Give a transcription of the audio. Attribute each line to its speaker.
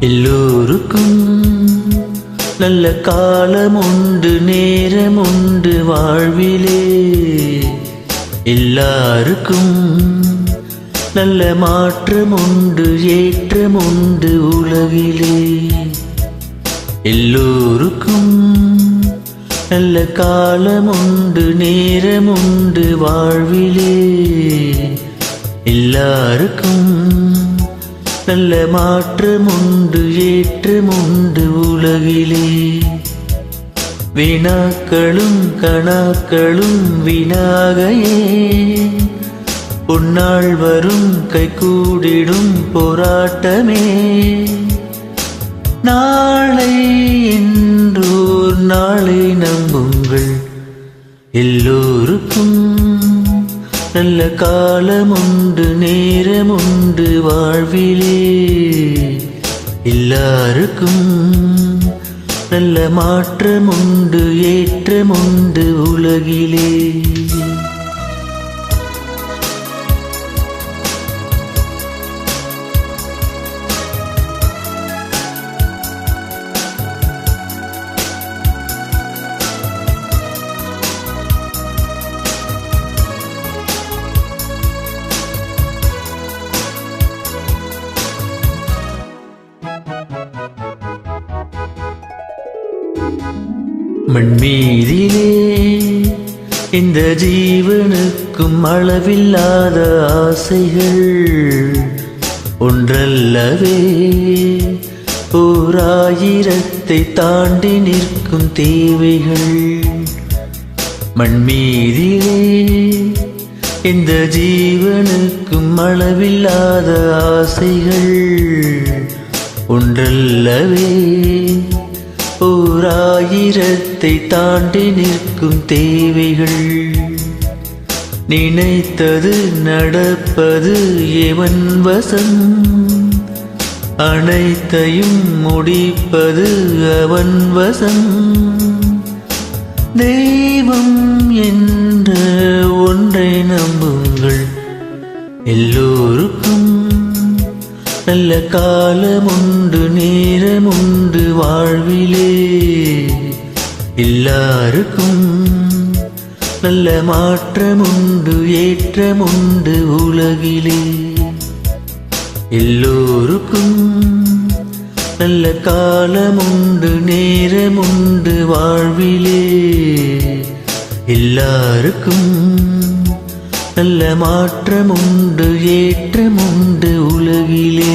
Speaker 1: எல்லோருக்கும் நல்ல காலம் உண்டு, நேரம் உண்டு வாழ்விலே. எல்லாருக்கும் நல்ல மாற்றம் உண்டு, ஏற்றம் உண்டு உலகிலே. எல்லோருக்கும் நல்ல காலம் உண்டு, நேரம் உண்டு வாழ்விலே. எல்லாருக்கும் நல்ல மாற்றம் உண்டு, ஏற்றம் உண்டு உலகிலே. வினாக்களும் கணாக்களும் வினாகையே, பொன்னாள் வரும் கைகூடிடும் போராட்டமே. நாளை என்றோர் நாளை நம்புங்கள். எல்லோருக்கும் நல்ல காலம் உண்டு, நேரம் உண்டு வாழ்விலே. எல்லாருக்கும் நல்ல மாற்றம் உண்டு, ஏற்றம் உண்டு உலகிலே. மண்மீதிலே இந்த ஜீவனுக்கும் அளவில்லாத ஆசைகள் ஒன்றல்லவே. ஓர் ஆயிரத்தை தாண்டி நிற்கும் தேவைகள். மண்மீதிலே இந்த ஜீவனுக்கும் அளவில்லாத ஆசைகள் ஒன்றல்லவே. ஓர் ஆயிரத்தை தாண்டி நிற்கும் தேவைகள். நினைத்தது நடப்பது எவன் வசம், அனைத்தையும் முடிப்பது அவன் வசம். தெய்வம் என்ற ஒன்றை நம்புங்கள். எல்லோருக்கும் நல்ல காலம் உண்டு, நேரம் உண்டு வாழ்விலே. எல்லாருக்கும் நல்ல மாற்றம் உண்டு, ஏற்றம் உண்டு உலகிலே. எல்லோருக்கும் நல்ல காலம் உண்டு, நேரம் உண்டு வாழ்விலே. எல்லாருக்கும் நல்ல மாற்றம் உண்டு, ஏற்றம் உண்டு உலகிலே.